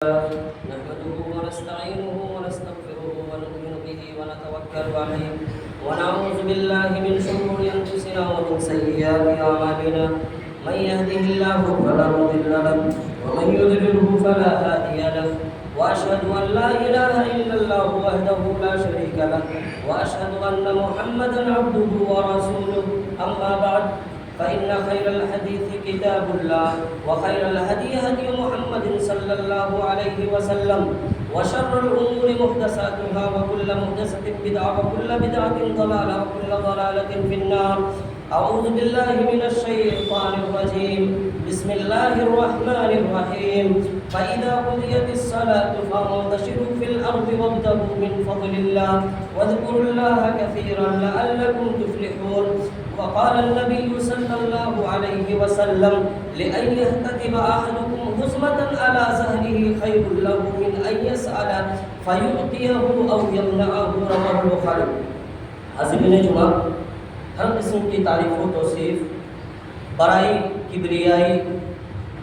نحمده ونستعينه ونستغفره ونؤمن به ونتوكل عليه ونعوذ بالله من شرور أنفسنا ومن سيئات أعمالنا من يهده الله فلا مضل له ومن يضلله فلا هادي له وأشهد أن لا إله إلا الله وحده لا شريك له وأشهد أن محمدا عبده ورسوله أما بعد فإن خير الحديث كتاب الله وخير الهدي هدي محمد صلى الله عليه وسلم وشر الأمور محدثاتها وكل محدثة بدعة وكل بدعة ضلالة وكل ضلالة في النار. أعوذ بالله من الشيطان الرجيم. بسم الله الرحمن الرحيم. فإذا قضيت الصلاة فانتشروا في الأرض وابتغوا من فضل الله واذكروا الله كثيرا لعلكم تفلحون. وقال النبي صلى الله عليه وسلم لأن يهتدب أحدكم هزمة على ظهره خير له من أن يسأل فيعطيه أو يمنعه. رواه البخاری. حاضرین جمعہ، ہر قسم کی تعریف و توصیف، بڑائی، کبریائی،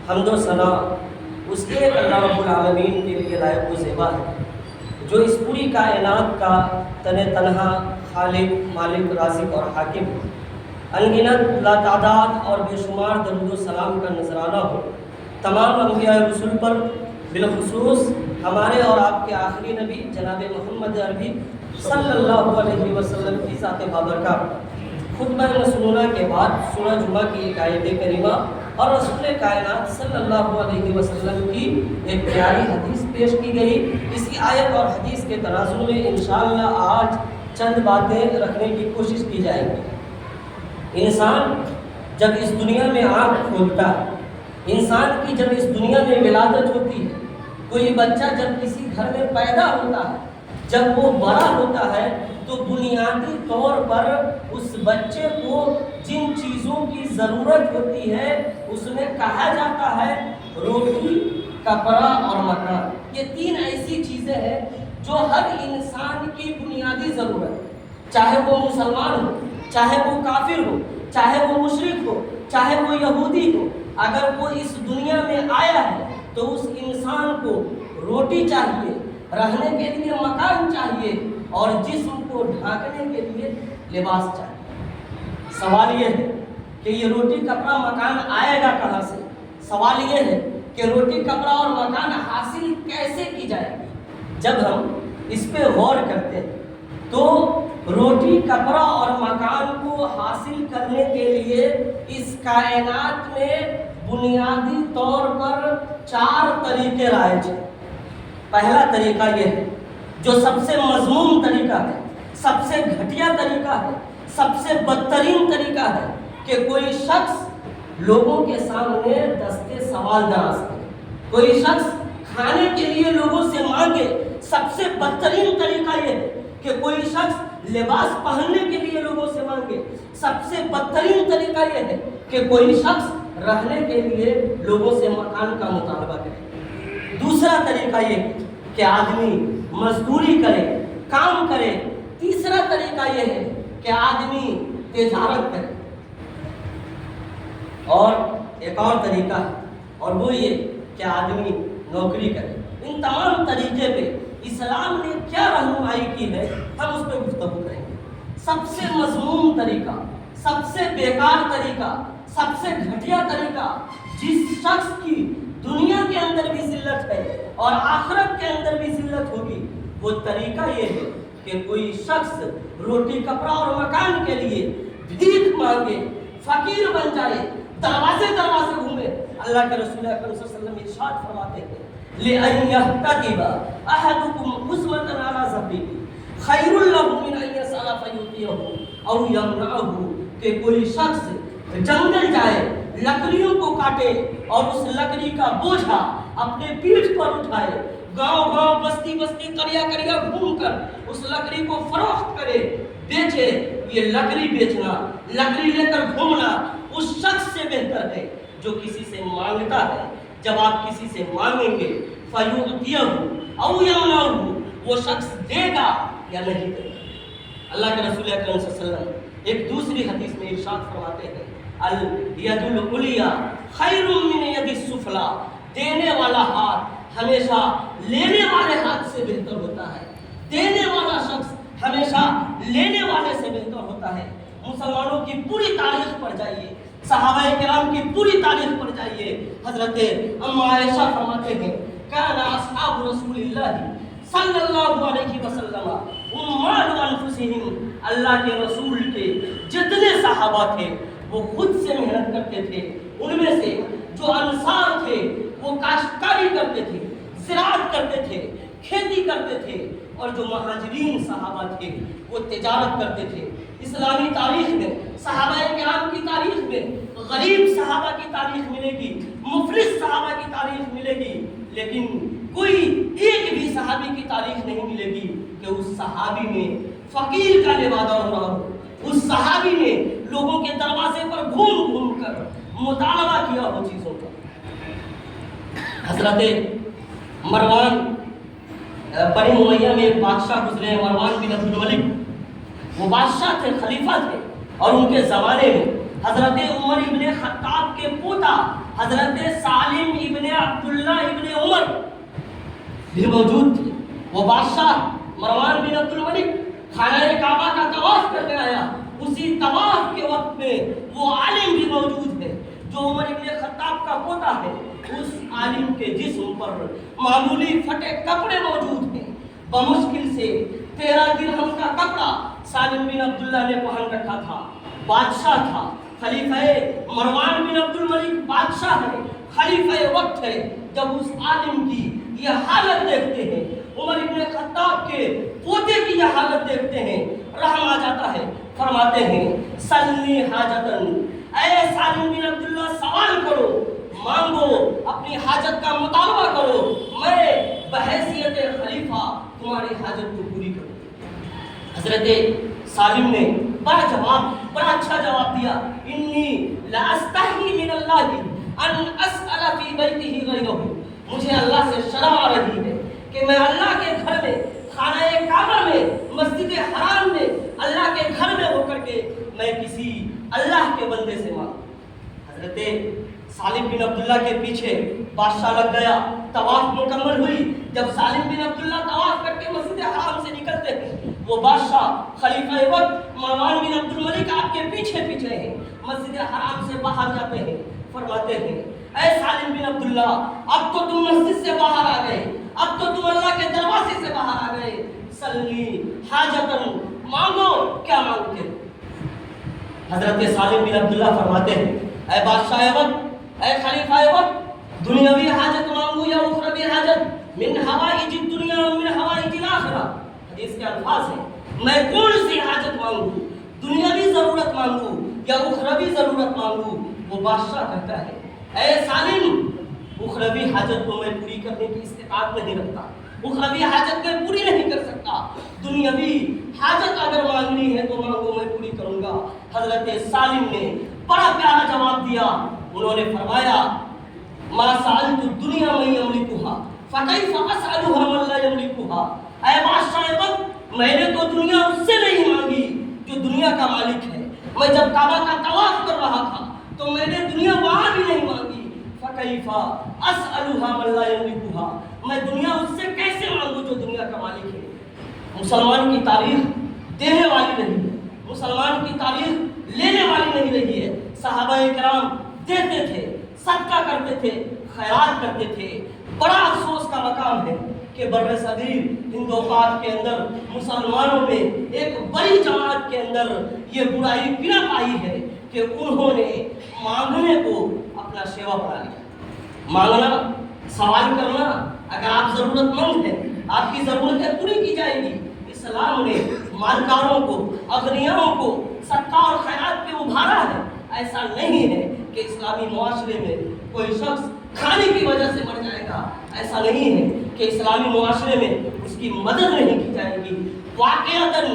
حمد و ثنا اس ایک اللہ رب العالمین کے لیے لائق و زیبا ہے، جو اس پوری کائنات کا تنہا خالق، مالک، رازق اور حاکم ہے. انگنت لاتعداد اور بے شمار درود و سلام کا نذرانہ ہو تمام انبیاء رسول پر، بالخصوص ہمارے اور آپ کے آخری نبی جناب محمد عربی صلی اللہ علیہ وسلم کی ذات بابرکات. خطبہ مسنونہ کے بعد سورہ جمعہ کی ایک آیت کریمہ اور رسول کائنات صلی اللہ علیہ وسلم کی ایک پیاری حدیث پیش کی گئی. اسی آیت اور حدیث کے تناظر میں انشاءاللہ آج چند باتیں رکھنے کی کوشش کی جائے گی. انسان جب اس دنیا میں آنکھ کھولتا ہے، انسان کی جب اس دنیا میں ولادت ہوتی ہے، کوئی بچہ جب کسی گھر میں پیدا ہوتا ہے، جب وہ بڑا ہوتا ہے تو بنیادی طور پر اس بچے کو جن چیزوں کی ضرورت ہوتی ہے اس میں کہا جاتا ہے روٹی، کپڑا اور مکان. یہ تین ایسی چیزیں ہیں جو ہر انسان کی بنیادی ضرورت ہے، چاہے وہ مسلمان ہو، چاہے وہ کافر ہو، چاہے وہ مشرک ہو، چاہے وہ یہودی ہو. اگر وہ اس دنیا میں آیا ہے تو اس انسان کو روٹی چاہیے، رہنے کے لیے مکان چاہیے اور جسم کو ڈھانکنے کے لیے لباس چاہیے. سوال یہ ہے کہ یہ روٹی، کپڑا، مکان آئے گا کہاں سے؟ سوال یہ ہے کہ روٹی، کپڑا اور مکان حاصل کیسے کی جائے گی؟ جب ہم اس پہ غور کرتے ہیں تو روٹی، کپڑا اور مکان کو حاصل کرنے کے لیے اس کائنات میں بنیادی طور پر 4 طریقے رائج ہیں. پہلا طریقہ یہ ہے جو سب سے مذموم طریقہ ہے، سب سے گھٹیا طریقہ ہے، سب سے بدترین طریقہ ہے کہ کوئی شخص لوگوں کے سامنے دستے سوال دراز کرے، کوئی شخص کھانے کے لیے لوگوں سے مانگے. سب سے بدترین طریقہ یہ ہے کہ کوئی شخص لباس پہننے کے لیے لوگوں سے مانگے. سب سے بدترین طریقہ یہ ہے کہ کوئی شخص رہنے کے لیے لوگوں سے مکان کا مطالبہ کرے. دوسرا طریقہ یہ کہ آدمی مزدوری کرے، کام کرے. تیسرا طریقہ یہ ہے کہ آدمی تجارت کرے. اور ایک اور طریقہ ہے اور وہ یہ کہ آدمی نوکری کرے. ان تمام طریقے پہ اسلام نے کیا رہنمائی کی ہے ہم اس پہ گفتگو کریں گے. سب سے مذموم طریقہ، سب سے بیکار طریقہ، سب سے گھٹیا طریقہ، جس شخص کی دنیا کے اندر بھی ذلت ہے اور آخرت کے اندر بھی ذلت ہوگی، وہ طریقہ یہ ہے کہ کوئی شخص روٹی، کپڑا اور مکان کے لیے بھیک مانگے، فقیر بن جائے، دروازے دروازے گھومے. اللہ کے رسول اکرم صلی اللہ علیہ وسلم ارشاد فرماتے ہیں لِأَن يَهْتَدِبَ أَحَدُكُمْ خُزْمَةً عَلَى ظَهْرِهِ خَيْرٌ لَهُ مِنْ أَن يَسْأَلَ فَيُعْطِيَهُ أَوْ يَمْنَعَهُ. کہ کوئی شخص جنگل جائے، لکڑیوں کو کاٹے اور اس لکڑی کا بوجھا اپنے پیٹھ پر اٹھائے، گاؤں گاؤں، بستی بستی، قریہ قریہ گھوم کر اس لکڑی کو فروخت کرے، بیچے. یہ لکڑی بیچنا، لکڑی لے کر گھومنا اس شخص سے بہتر ہے جو کسی سے مانگتا ہے. جب آپ کسی سے مانگیں گے فَيُعْطِيَهُ أَوْ يَمْنَعُهُ، وہ شخص دے گا یا نہیں دے گا. اللہ کے رسول اکرم صلی اللہ علیہ وسلم ایک دوسری حدیث میں ارشاد فرماتے ہیں الید العلیٰ خیر من ید السفلیٰ. دینے والا ہاتھ ہمیشہ لینے والے ہاتھ سے بہتر ہوتا ہے، دینے والا شخص ہمیشہ لینے والے سے بہتر ہوتا ہے۔ مسلمانوں کی پوری تاریخ پڑھ جائیے، صحابہ کرام کی پوری تاریخ پڑھ جائیے۔ حضرت ام عائشہ فرماتے ہیں کان اصحاب رسول اللہ صلی اللہ علیہ وسلم عمال انفسہم، اللہ کے رسول کے جتنے صحابہ تھے وہ خود سے محنت کرتے تھے۔ ان میں سے جو انصار تھے وہ کاشتکاری کرتے تھے، زراعت کرتے تھے، کھیتی کرتے تھے، اور جو مہاجرین صحابہ تھے وہ تجارت کرتے تھے۔ اسلامی تاریخ میں، صحابہ کرام کی تاریخ میں غریب صحابہ کی تاریخ ملے گی، مفلس صحابہ کی تاریخ ملے گی، لیکن کوئی ایک بھی صحابی کی تاریخ نہیں ملے گی کہ اس صحابی نے فقیر کا لبادہ ہو رہا ہو، اس صحابی نے لوگوں کے دروازے پر گھوم گھوم کر مطالبہ کیا ہو چیزوں کا۔ حضرت مروان بنی امیہ میں ایک بادشاہ گزرے، مروان بن عبد الملک، وہ بادشاہ تھے، خلیفہ تھے، اور ان کے زمانے میں حضرت عمر ابن خطاب کے پوتا حضرت سالم ابن عبداللہ ابن عمر بھی موجود تھے۔ وہ بادشاہ مروان بن عبد الملک خانہ کعبہ کا طواف کرنے آیا، اسی طواف کے وقت میں وہ عالم بھی موجود ہے جو عمر ابن خطاب کا پوتا ہے۔ اس عالم کے جسم پر معمولی پھٹے کپڑے موجود ہیں، بمشکل سے 13 درہم کا کپڑا سالم بن عبداللہ نے پہن رکھا تھا۔ بادشاہ تھا، خلیفہ مروان بن عبد الملک بادشاہ ہے، خلیفہ وقت ہے۔ جب اس عالم کی یہ حالت دیکھتے ہیں، عمر ابن خطاب کے پوتے کی یہ حالت دیکھتے ہیں، رحم آ جاتا ہے، فرماتے ہیں سلنی حاجتن، اے سالم بن عبداللہ سوال کرو، مانگو، اپنی حاجت کا مطالبہ کرو، میں بحیثیت خلیفہ تمہاری حاجت کو پوری کروں۔ حضرت سالم نے بڑا اچھا جواب دیا، انی لا استحی من اللہ ان اسأل فی بیتہ غیرہ، مجھے اللہ سے شرم آ رہی ہے کہ میں اللہ کے گھر میں، خانہ کعبہ میں، مسجد حرام میں، اللہ کے گھر میں ہو کر کے میں کسی اللہ کے بندے سے مانگوں۔ حضرت سالم بن عبداللہ کے پیچھے بادشاہ لگ گیا، طواف مکمل ہوئی۔ جب سالم بن عبداللہ طواف کر کے مسجد حرام سے نکلتے ہیں، وہ بادشاہ خلیفہ وقت مروان بن عبد الملک آپ کے پیچھے پیچھے ہیں، مسجد حرام سے باہر جاتے ہیں، فرماتے ہیں اے سالم بن عبداللہ، اب تو تم مسجد سے باہر آ گئے، اب تو تم اللہ کے دروازے سے باہر آ گئے، سلنی حاجتن، مانگو، کیا مانگتے ہو؟ حضرت سالم بن عبداللہ فرماتے ہیں اے بادشاہ وقت، اے خلیفہ وقت، دنیاوی حاجت مانگو یا اخروی حاجت؟ من حوائج الدنیا من حوائج الاخرہ، حدیث کے الفاظ ہیں، میں کون سی حاجت مانگوں، دنیاوی ضرورت مانگوں یا اخروی ضرورت مانگوں؟ وہ بادشاہ کہتا ہے اے سالم، اخروی حاجت کو میں پوری کرنے کی استطاعت نہیں رکھتا، اخروی حاجت میں پوری نہیں کر سکتا، دنیاوی حاجت اگر مانگنی ہے تو مانگو، میں پوری کروں گا۔ حضرت سالم نے بڑا پیارا جواب دیا، انہوں نے فرمایا ما سألت الدنیا من یملکها فکیف اسألها من لا یملکها، اے بادشاہ وقت، میں نے تو دنیا اس سے نہیں مانگی جو دنیا کا مالک ہے، میں جب کعبہ کا طواف کر رہا تھا تو میں نے دنیا وہاں بھی نہیں مانگی، فکیف اسألها من لا یملکها، میں دنیا اس سے کیسے مانگوں جو دنیا کا مالک ہے۔ مسلمان کی تاریخ دینے والی نہیں ہے، مسلمان کی تاریخ لینے والی نہیں رہی ہے۔ صحابہ کرام دیتے تھے، صدقہ کرتے تھے، خیرات کرتے تھے۔ بڑا افسوس کا مقام ہے کہ بر صغیر ہند و پاک کے اندر مسلمانوں میں ایک بڑی جماعت کے اندر یہ برائی بنا پائی ہے کہ انہوں نے مانگنے کو اپنا شیوا بنا لیا۔ مانگنا، سوال کرنا، اگر آپ ضرورت مند ہیں، آپ کی ضرورتیں پوری کی جائیں گی۔ اسلام نے مالکاروں کو، اغنیاؤں کو صدقہ اور خیرات پہ ابھارا ہے۔ ایسا نہیں ہے کہ اسلامی معاشرے میں کوئی شخص کھانے کی وجہ سے مر جائے گا، ایسا نہیں ہے کہ اسلامی معاشرے میں اس کی مدد نہیں کی جائے گی۔ واقعتاً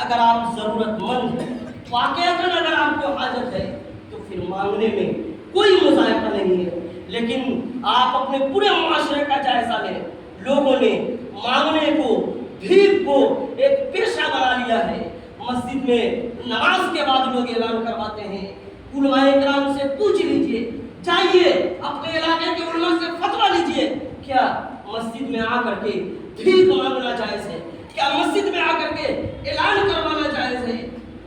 اگر آپ ضرورت مند ہیں، واقعتاً اگر آپ کو حاجت ہے تو پھر مانگنے میں کوئی مذائقہ نہیں ہے۔ لیکن آپ اپنے پورے معاشرے کا جائزہ لیں، لوگوں نے مانگنے کو، بھیک کو ایک پیشہ بنا لیا ہے۔ مسجد میں نماز کے بعد لوگ اعلان کرواتے ہیں، علماء کرام سے پوچھ لیجئے، جائیے اپنے علاقے کے علماء سے فتویٰ لیجئے، کیا مسجد میں آ کر کے بھیک مانگنا جائز ہے؟ کیا مسجد میں آ کر کے اعلان کروانا جائز ہے؟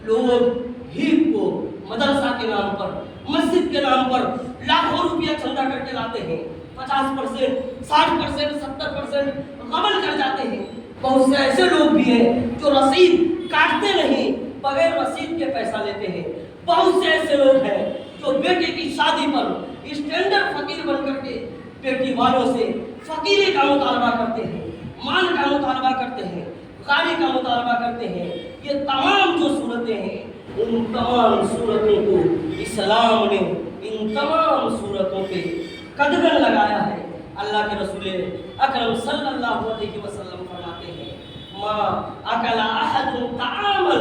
لوگ بھیک کو مدرسہ کے نام پر، مسجد کے نام پر لاکھوں روپیہ چندہ کر کے لاتے ہیں، 50%، 60%، 70% غبن کر جاتے ہیں۔ بہت سے ایسے لوگ بھی ہیں جو رسید کاٹتے نہیں، بغیر رسید کے پیسہ لیتے ہیں۔ بہت سے ایسے لوگ ہیں جو بیٹے کی شادی پر اسٹینڈرڈ فقیر بن کر کے بیٹی والوں سے فقیری کا مطالبہ کرتے ہیں، مان کا مطالبہ کرتے ہیں، غاری کا مطالبہ کرتے ہیں۔ یہ تمام جو صورتیں ہیں، ان تمام صورتوں کو اسلام نے ان تمام صورتوں پہ قدغن لگایا ہے۔ اللہ کے رسول اکرم صلی اللہ علیہ وسلم فرماتے ہیں، ما اکل احد طعاما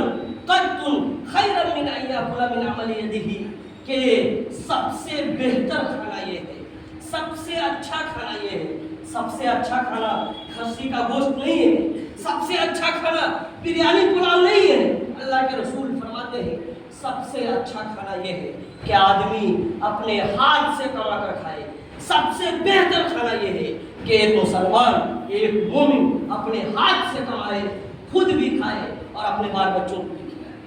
قط خیرا من ان یاکل من عمل یدہ، کہ سب سے بہتر کھانا یہ ہے، سب سے اچھا کھانا یہ ہے۔ سب سے اچھا کھانا کھسی کا گوشت نہیں ہے، سب سے اچھا کھانا بریانی پلاؤ نہیں ہے۔ اللہ کے رسول فرماتے ہیں سب سے اچھا کھانا یہ ہے کہ آدمی اپنے ہاتھ سے کما کر کھائے۔ سب سے بہتر کھانا یہ ہے کہ ایک مسلمان، ایک مومن اپنے ہاتھ سے کمائے، خود بھی کھائے اور اپنے بال بچوں کو بھی کھلائے۔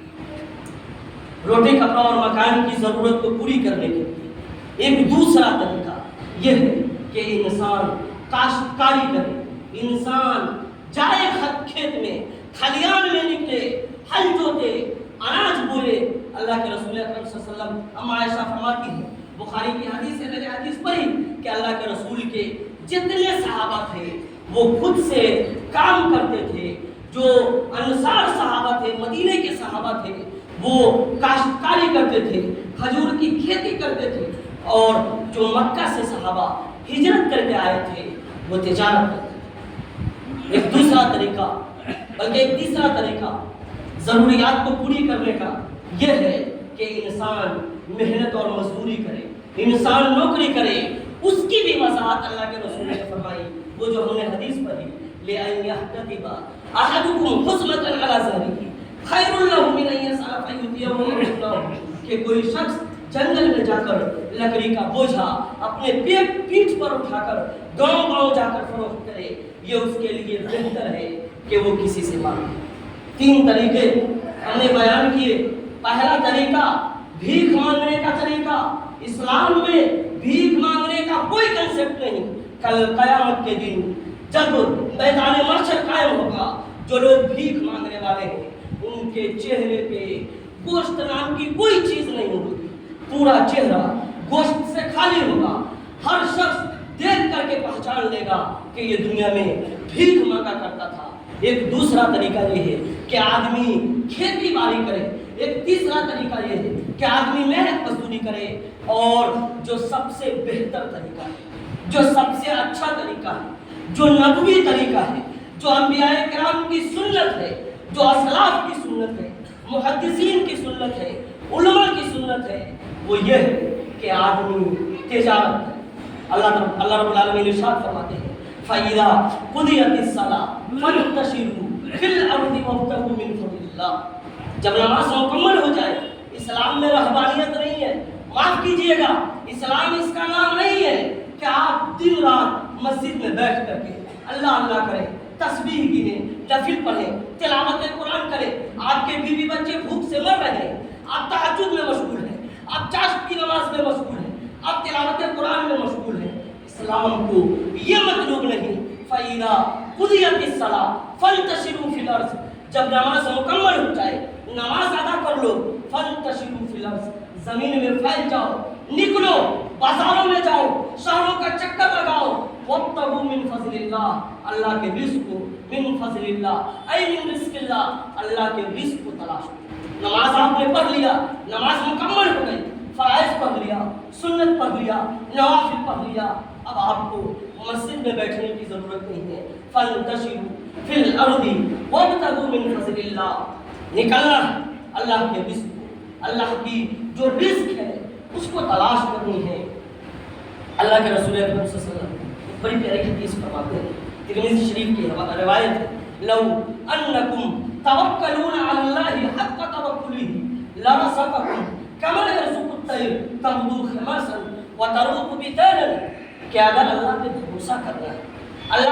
روٹی کپڑا اور مکان کی ضرورت کو پوری کرنے کے لیے ایک دوسرا طریقہ یہ ہے کہ انسان کاشتکاری کرے، انسان جائے کھیت میں، کھلیان میں نکلے، ہل جوتے، اناج بولے۔ اللہ کے رسول اکرم صلی اللہ علیہ وسلم، اما عائشہ فرماتی ہیں، بخاری کی حدیث ہے، میں نے حدیث پڑھی کہ اللہ کے رسول کے جتنے صحابہ تھے وہ خود سے کام کرتے تھے۔ جو انصار صحابہ تھے، مدینے کے صحابہ تھے، وہ کاشتکاری کرتے تھے، کھجور کی کھیتی کرتے تھے، اور جو مکہ سے صحابہ ہجرت کر کے آئے تھے وہ تجارت کرتے تھے۔ ایک دوسرا طریقہ، بلکہ ایک تیسرا طریقہ ضروریات کو پوری کرنے کا یہ ہے کہ انسان محنت اور مزدوری کرے، انسان نوکری کرے۔ اس کی بھی وضاحت اللہ کے رسول نے فرمائی، وہ جو ہم نے حدیث پڑھی، لِأَن يَحْتَطِبَ أَحَدُكُمْ خُصْمَةً عَلَى ظَهْرِهِ خَيْرٌ لَهُ مِنْ أَن يَسْعَلَ فَيُؤْتِيَهُ اللَّهُ، کہ کوئی شخص جنگل میں جا کر لکڑی کا بوجھا اپنے پیٹھ پر اٹھا کر گاؤں گاؤں جا کر فروخت کرے، یہ اس کے لیے بہتر ہے کہ وہ کسی سے مانگے۔ 3 طریقے ہم نے بیان کیے۔ پہلا طریقہ بھیک مانگنے کا طریقہ۔ اسلام میں بھیک مانگنے کا کوئی کنسپٹ نہیں۔ کل قیامت کے دن جب میدان محشر قائم ہوگا، جو لوگ بھیک مانگنے والے ہیں ان کے چہرے پہ گوشت نام کی کوئی چیز نہیں ہوگی، پورا چہرہ گوشت سے خالی ہوگا۔ ہر شخص دیکھ کر کے پہچان لے گا کہ یہ دنیا میں بھیک مانگا کرتا تھا۔ ایک دوسرا طریقہ یہ ہے کہ آدمی کھیتی باڑی کرے۔ ایک تیسرا طریقہ یہ ہے کہ آدمی محنت مزدوری کرے۔ اور جو سب سے بہتر طریقہ ہے، جو سب سے اچھا طریقہ ہے، جو نبوی طریقہ ہے، جو انبیاء کرام کی سنت ہے، جو اسلاف کی سنت ہے، محدثین کی سنت ہے، علماء کی سنت ہے، وہ یہ ہے کہ آدمی تجارت کرے۔ اللہ رب العالمین ارشاد فرماتے ہیں، فَإِذَا قُضِيَتِ الصَّلَاةُ فَانتَشِرُوا فِي الْأَرْضِ وَابْتَغُوا مِن فَضْلِ اللَّهِ۔ جب نماز مکمل ہو جائے، اسلام میں رہبانیت نہیں ہے، معاف کیجئے گا، اسلام اس کا نام نہیں ہے کہ آپ دن رات مسجد میں بیٹھ کر کے اللہ اللہ کریں، تسبیح گنیں، نفل پڑھیں، تلاوت قرآن کریں۔ آپ کے بیوی بچے بھوک سے مر رہے ہیں، آپ تہجد میں مشغول ہیں، آپ چاشت کی نماز میں مشغول ہیں، آپ تلاوت قرآن میں مشغول ہیں۔ اسلام کو یہ مطلوب نہیں۔ فَإِذَا قُضِيَتِ الصَّلَاةُ فَانتَشِرُوا فِي الْأَرْضِ، جب نماز مکمل ہو جائے، نماز ادا کر لو، فَانتَشِرُوا فِي الْأَرْضِ، زمین میں پھیل جاؤ، نکلو، بازاروں میں جاؤ، شہروں کا چکر لگاؤ۔ وَابْتَغُوا مِن فَضْلِ اللَّهِ، اللہ کے رزق کو، من فضل اللہ، اے من رزق اللہ، اللہ کے رزق کو تلاش کرو۔ نماز آپ نے پڑھ لیا، نماز مکمل ہو گئی، فرائض پڑھ لیا، سنت پڑھ لیا، نوافل پڑھ لیا، اب آپ کو مسجد میں بیٹھنے کی ضرورت نہیں ہے۔ فَانتَشِرُوا فِي الْأَرْضِ وَابْتَغُوا مِن فَضْلِ اللَّهِ، نکلنا ہے اللہ کے رزق کو، اللہ کی جو رزق ہے اس کو تلاش کرنی ہے۔ اللہ کے رسول اکرم صلی اللہ علیہ وسلم بڑی پیاری حدیث فرماتے ہیں، ترمذی شریف کی روایت ہے، لو انکم توکلون علی اللہ حق توکلہ لرزقکم کما یرزق الطیر تغدو خماسا وتروح بطانا، کہ اگر اللہ پہ بھروسہ کرنا ہے، اللہ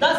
10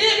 1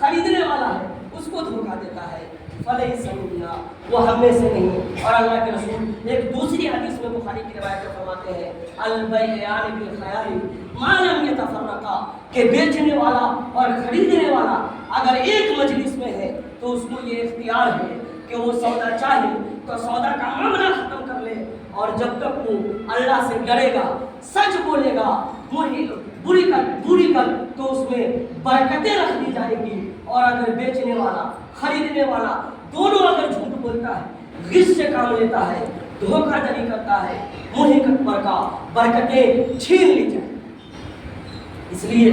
خریدنے والا ہے اس کو دھوکہ دیتا ہے، فلیس منا، وہ ہم میں سے نہیں۔ اور اللہ کے رسول ایک دوسری حدیث میں بخاری کی روایت میں فرماتے ہیں البیعان بالخیار ما لم یتفرقا، کہ بیچنے والا اور خریدنے والا اگر ایک مجلس میں ہے تو اس کو یہ اختیار ہے کہ وہ سودا چاہے تو سودا کا معاملہ ختم کر لے، اور جب تک وہ اللہ سے ڈرے گا، سچ بولے گا، بری کر تو اس میں برکتیں رکھ دی جائے گی۔ اور اگر بیچنے والا خریدنے والا دونوں اگر جھوٹ بولتا ہے، غش سے کام لیتا ہے، دھوکہ دھڑی کرتا ہے، منحقت پر کا برکتیں چھین لی جائیں۔ اس لیے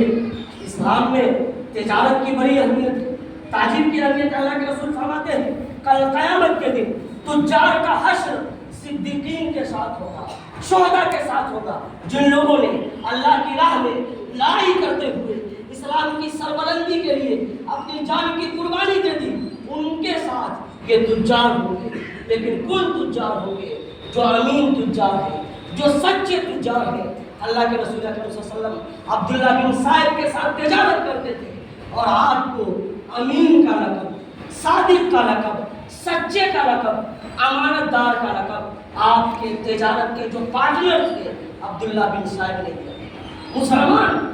اسلام میں تجارت کی بڑی اہمیت ہے، تاجر کی اہمیت اللہ کے رسول فرماتے ہیں کل قیامت کے دن تجار کا حشر صدیقین کے ساتھ ہوگا، شہداء کے ساتھ ہوگا، جن لوگوں نے اللہ کی راہ میں لڑائی کرتے ہوئے اسلام کی سربلندی کے لیے اپنی جان کی قربانی دے دی، ان کے ساتھ یہ تجار ہوں گے۔ لیکن کون تجار ہوں گے؟ جو امین تجار ہیں، جو سچے تجار ہیں۔ اللہ کے رسول اکرم صلی اللہ علیہ وسلم عبداللہ بن صائب کے ساتھ تجارت کرتے تھے، اور آپ کو امین کا لقب، صادق کا لقب، سچے کا لقب، امانت دار کا لقب آپ کے تجارت کے جو پارٹنر تھے عبداللہ بن صائب نے دیا۔ مسلمان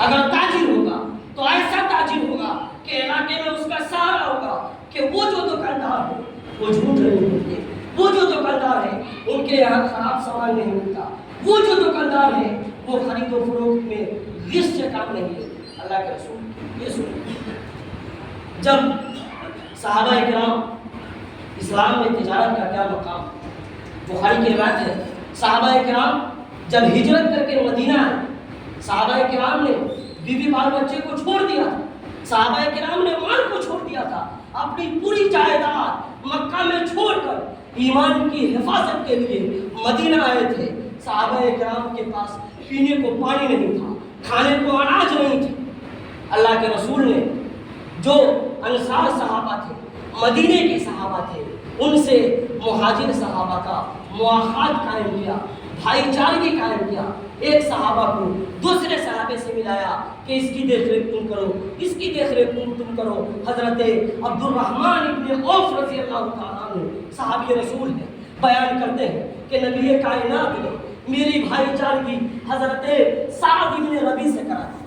اگر تاجر ہوگا تو ایسا تاجر ہوگا کہ علاقے میں اس کا سہارا ہوگا کہ وہ جو دکاندار ہے وہ جھوٹ نہیں بولتے، وہ جو دکاندار ہے ان کے یہاں خراب سامان نہیں ملتا، وہ جو دکاندار ہے وہ خرید و فروخت میں غش سے کام نہیں لیتے۔ اللہ کے رسول یہ سنیں، جب صحابہ کرام اسلام میں تجارت کا کیا مقام، بخاری کی روایت ہے صحابہ کرام جب ہجرت کر کے مدینہ آئے، صحابہ کرام نے بیوی بال بچے کو چھوڑ دیا تھا، صحابہ کرام نے مال کو چھوڑ دیا تھا، اپنی پوری جائیداد مکہ میں چھوڑ کر ایمان کی حفاظت کے لیے مدینہ آئے تھے۔ صحابہ کرام کے پاس پینے کو پانی نہیں تھا، کھانے کو اناج نہیں تھا۔ اللہ کے رسول نے جو انصار صحابہ تھے، مدینے کے صحابہ تھے، ان سے مہاجر صحابہ کا مواخات قائم کیا، بھائی چارگی قائم کیا۔ ایک صحابہ کو دوسرے صحابے سے ملایا کہ اس کی دیکھ ریکھ تم کرو، اس کی دیکھ ریکھ تم کرو۔ حضرت عبد الرحمن ابن عوف رضی اللہ تعالیٰ عنہ صحابی رسول ہیں، بیان کرتے ہیں کہ نبی کائنات نے میری بھائی چارگی حضرت سعد ابن ربی سے کرا دی۔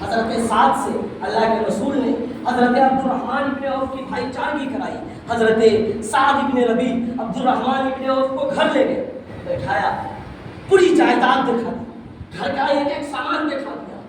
حضرت سعد سے اللہ کے رسول نے حضرت عبد الرحمن ابن عوف کی بھائی چارگی کرائی۔ حضرت سعد ابن ربی عبد الرحمن ابن عوف کو گھر لے گئے، بیٹھایا، پوری جائیداد دکھا دی، گھر کا ایک ایک سامان دکھا دیا۔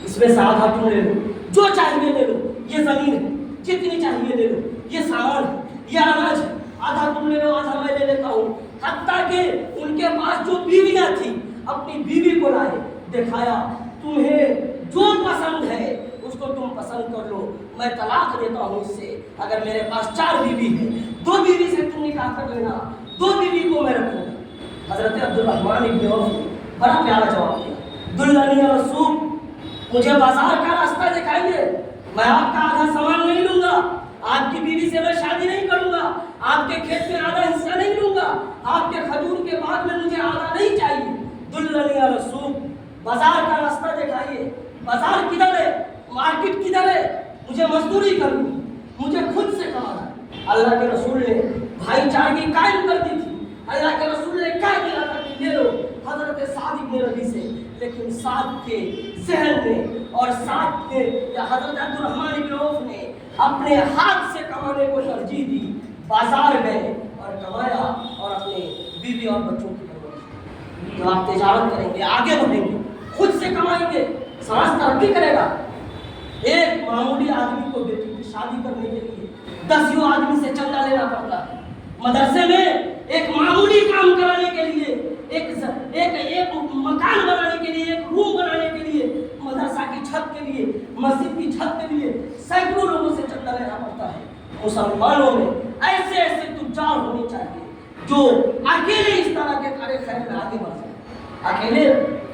اس میں سے آدھا تم لے لو، جو چاہیے لے لو، یہ زمین ہے، جتنی چاہیے لے لو، یہ سامان ہے، یہ اناج ہے، آدھا تم لے لو، آدھا میں لے لیتا ہوں۔ حتیٰ کہ ان کے پاس جو بیویاں تھیں اپنی بیوی کو لائے، دکھایا تمہیں جو پسند ہے اس کو تم پسند کر لو، میں طلاق دیتا ہوں اس سے۔ اگر میرے پاس 4 بیوی ہے، 2 بیوی سے تم نکاح کر لینا، 2 بیوی کو میں رکھوں گا۔ حضرت عبد الرحمن ابن عوف نے بڑا پیارا جواب دیا، دلنی السوق، مجھے بازار کا راستہ دکھائیے، میں آپ کا آدھا سامان نہیں لوں گا، آپ کی بیوی سے میں شادی نہیں کروں گا، آپ کے کھیت میں آدھا حصہ نہیں لوں گا، آپ کے کھجور کے باغ میں مجھے آدھا نہیں چاہیے۔ دلنی السوق، بازار کا راستہ دکھائیے، بازار کدھر ہے، مارکیٹ کدھر ہے، مجھے مزدوری کرنی، مجھے خود سے کمانا ہے۔ اللہ کے رسول نے بھائی چارگی قائم کر دی تھی، اللہ کے رسول نے کہہ دیا تھا کہ لے لو حضرت سعد ابن ربی سے، لیکن سعد کے ذہن میں اور سعد کے حضرت عبد الرحمن ابن عوف نے اپنے ہاتھ سے کمانے کو ترجیح دی، بازار گئے اور کمایا اور اپنے بیوی اور بچوں کی پرورش۔ جو آپ تجارت کریں گے، آگے بڑھیں گے، خود سے کمائیں گے، سماج ترقی کرے گا۔ ایک معمولی آدمی کو بیٹی کی شادی کرنے کے لیے 10 آدمی سے چندہ لینا پڑتا ہے۔ مدرسے میں ایک معمولی کام کرانے کے لیے، ایک مکان بنانے کے لیے، ایک روم بنانے کے لیے، مدرسہ کی چھت کے لیے، مسجد کی چھت کے لیے سینکڑوں لوگوں سے چندہ لینا پڑتا ہے۔ مسلمانوں میں ایسے ایسے تجار ہونے چاہیے جو اکیلے اس طرح کے کارے خیر میں آگے بڑھ جائیں۔ اکیلے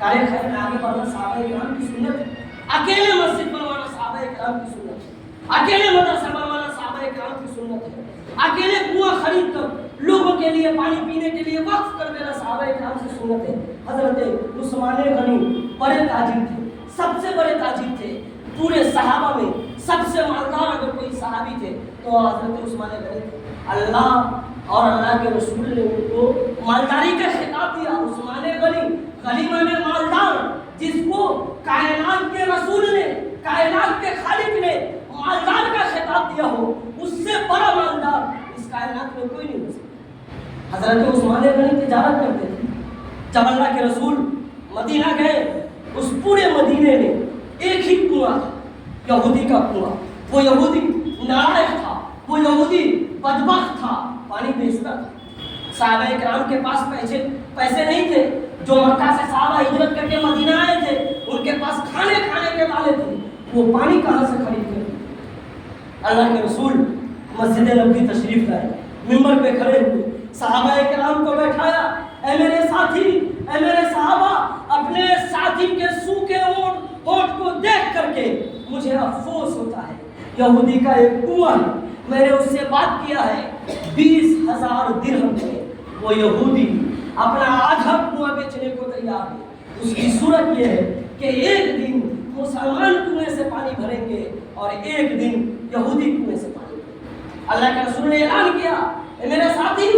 کارے خیر میں آگے بڑھنا صحابہ کرام کی سنت ہے، اکیلے مسجد بنوانا صحابہ کرام کی سنت ہے، اکیلے مدرسہ بنوانا صحابہ کرام کی سنت ہے، اکیلے کنواں خرید کر لوگوں کے لیے پانی پینے کے لیے وقف کر دینا صحابہ کرام سے سنت ہے۔ حضرت عثمان غنی بڑے تاجر تھے، سب سے بڑے تاجر تھے، پورے صحابہ میں سب سے مالدار اگر کوئی صحابی تھے تو حضرت عثمان غنی تھے۔ اللہ اور اللہ کے رسول نے ان کو مالداری کا خطاب دیا۔ عثمان غنی، غنی مانے مالدار، جس کو کائنات کے رسول نے، کائنات کے خالق نے مالدار کا خطاب دیا ہو، اس سے بڑا مالدار اس کائنات میں کوئی نہیں ہو سکتا۔ حضرت عثمان غنی تجارت کرتے تھے۔ جب اللہ کے رسول مدینہ گئے، اس پورے مدینے میں ایک ہی کنواں تھا، یہودی کا کنواں۔ وہ یہودی نالائق تھا، وہ یہودی بدبخت تھا، پانی بیچتا تھا۔ صحابہ کرام کے پاس پیسے نہیں تھے، جو مکہ سے صحابہ ہجرت کر کے مدینہ آئے تھے، ان کے پاس کھانے کے والے تھے، وہ پانی کہاں سے خرید کر؟ اللہ کے رسول مسجد نبوی تشریف لائے، ممبر پہ کھڑے ہوئے، صحابہ کرام کو بیٹھایا، اے میرے ساتھی، اے میرے صحابہ، اپنے ساتھی کے سوکھے ہونٹ کو دیکھ کر کے مجھے افسوس ہوتا ہے۔ یہودی کا ایک کنواں ہے، میں نے اس سے بات کیا ہے 20,000 درہم میں، وہ یہودی اپنا آدھا کنواں بیچنے کو تیار ہے۔ اس کی صورت یہ ہے کہ ایک دن مسلمان کنویں سے پانی بھریں گے اور ایک دن یہودی کنویں سے پانی بھریں گے۔ اللہ کے رسول نے اعلان کیا، اے میرے ساتھی،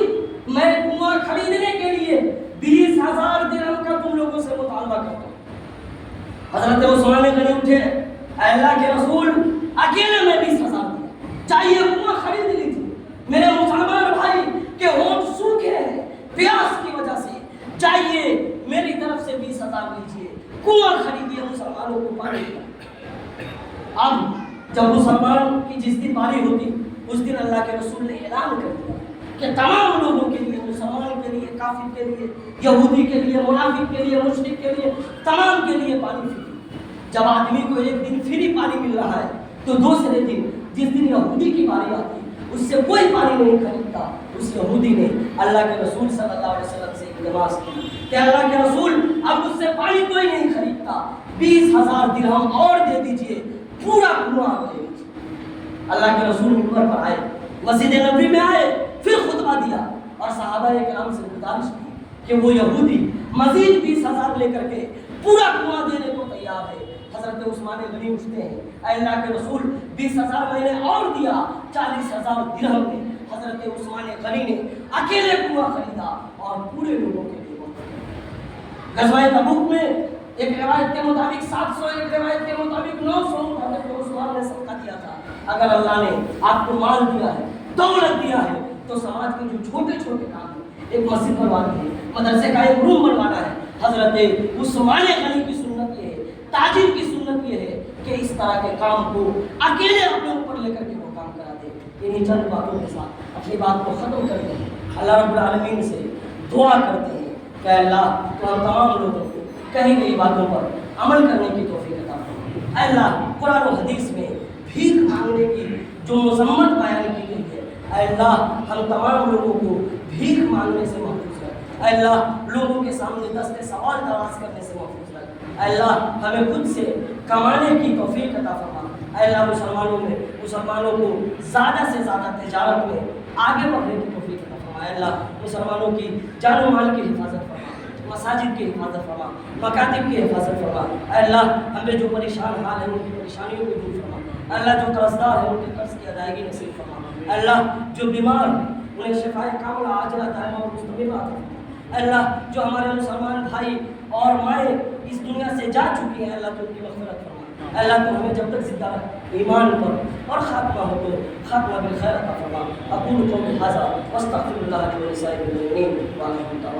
میں کنواں خریدنے کے لیے 20,000 درہم کا تم لوگوں سے مطالبہ کرتا ہوں۔ حضرت عثمان غنی اٹھے، اے اللہ کے رسول، اکیلے میں 20,000 دیا، چاہیے کنواں خرید لیجیے، میرے مسلمان بھائی کے ہونٹ سوکھے ہیں پیاس کی وجہ سے، چاہیے میری طرف سے 20,000 لیجیے، کنواں خریدیے، مسلمانوں کو پانی دیا۔ اب جب مسلمان کی جس دن باری ہوتی، اس دن اللہ کے رسول نے اعلان کر دیا کہ تمام لوگوں کے لیے، مسلمان کے لیے، کافر کے لیے، یہودی کے لیے، منافق کے لیے، مشرک کے لیے، تمام کے لیے پانی فری۔ جب آدمی کو ایک دن فری پانی مل رہا ہے تو دوسرے دن جس دن یہودی کی باری آتی اس سے کوئی پانی نہیں خریدتا۔ اس یہودی نے اللہ کے رسول صلی اللہ علیہ وسلم سے التماس کی کہ اللہ کے رسول، اب اس سے پانی کوئی نہیں خریدتا، 20,000 درہم اور دے دیجئے، پورا کنواں لے لیجیے۔ اللہ کے رسول منبر پر آئے، مسجد نبوی میں آئے، پھر خطبہ دیا اور صحابہ کرام سے گزارش کی کہ وہ یہودی مزید 20,000 لے کر کے پورا کنواں دینے کو تیار ہے۔ حضرت عثمان غنی اٹھتے ہیں، اے اللہ کے رسول، 20,000 میں نے اور دیا، 40,000 درہم میں حضرت عثمان غنی نے اکیلے کنواں خریدا اور پورے لوگوں کے لیے وقف۔ غزوہ تبوک میں ایک روایت کے مطابق 700، ایک روایت کے مطابق 900 حضرت عثمان نے صدقہ دیا تھا۔ اگر اللہ نے آپ کو مال دیا ہے، دولت دیا ہے، تو سماج کے جو چھوٹے چھوٹے کام ہیں، ایک مسجد بنوانی ہے، مدرسے کا ایک روم بنوانا ہے، حضرت عثمان غنی کی سنت یہ ہے، تاجر کی سنت یہ ہے کہ اس طرح کے کام کو اکیلے اپنے اوپر لے کر کے وہ کام کرا دے۔ انہیں چند باتوں کے ساتھ اپنی بات کو ختم کرتے ہیں۔ اللہ رب العالمین سے دعا کرتے ہیں کہ اللہ تو ہم تمام لوگوں کو کہی گئی باتوں پر عمل کرنے کی توفیق عطا فرما۔ اے اللہ، قرآن و حدیث میں بھیک مانگنے کی جو مذمت بیان کی گئی ہے، اے اللہ ہم تمام لوگوں کو بھیک مانگنے سے محفوظ رکھ۔ اے اللہ لوگوں کے سامنے دست سوال دراز کرنے سے محفوظ رکھ۔ اے اللہ ہمیں خود سے کمانے کی توفیق عطا فرما۔ اے اللہ مسلمانوں کو زیادہ سے زیادہ تجارت میں آگے بڑھنے کی توفیق عطا فرما۔ اے اللہ مسلمانوں کی جان و مال کی حفاظت فرما، مساجد کی حفاظت فرما، مکاتب کی حفاظت فرما۔ اے اللہ ہمیں جو پریشان حال ہیں ان کی پریشانیوں کو دور فرما۔ اے اللہ جو قرضدار ہیں ان کے قرض کی ادائیگی نصیب فرما۔ اے اللہ جو بیمار ہیں انہیں شفائے کاملہ عاجلہ دائمہ اور مستمرہ عطا فرما۔ اے اللہ جو ہمارے مسلمان بھائی اور مائیں اس دنیا سے جا چکی ہیں، اللہ تو ان کی مغفرت فرما۔ اے اللہ تو ہمیں جب تک زندہ رکھ، ایمان پر اور خاتمہ ہو تو خاتمہ بالخیر عطا فرما۔ اقول قولی ھذا واستغفر اللہ لی ولسائر المؤمنین وآخر دعوانا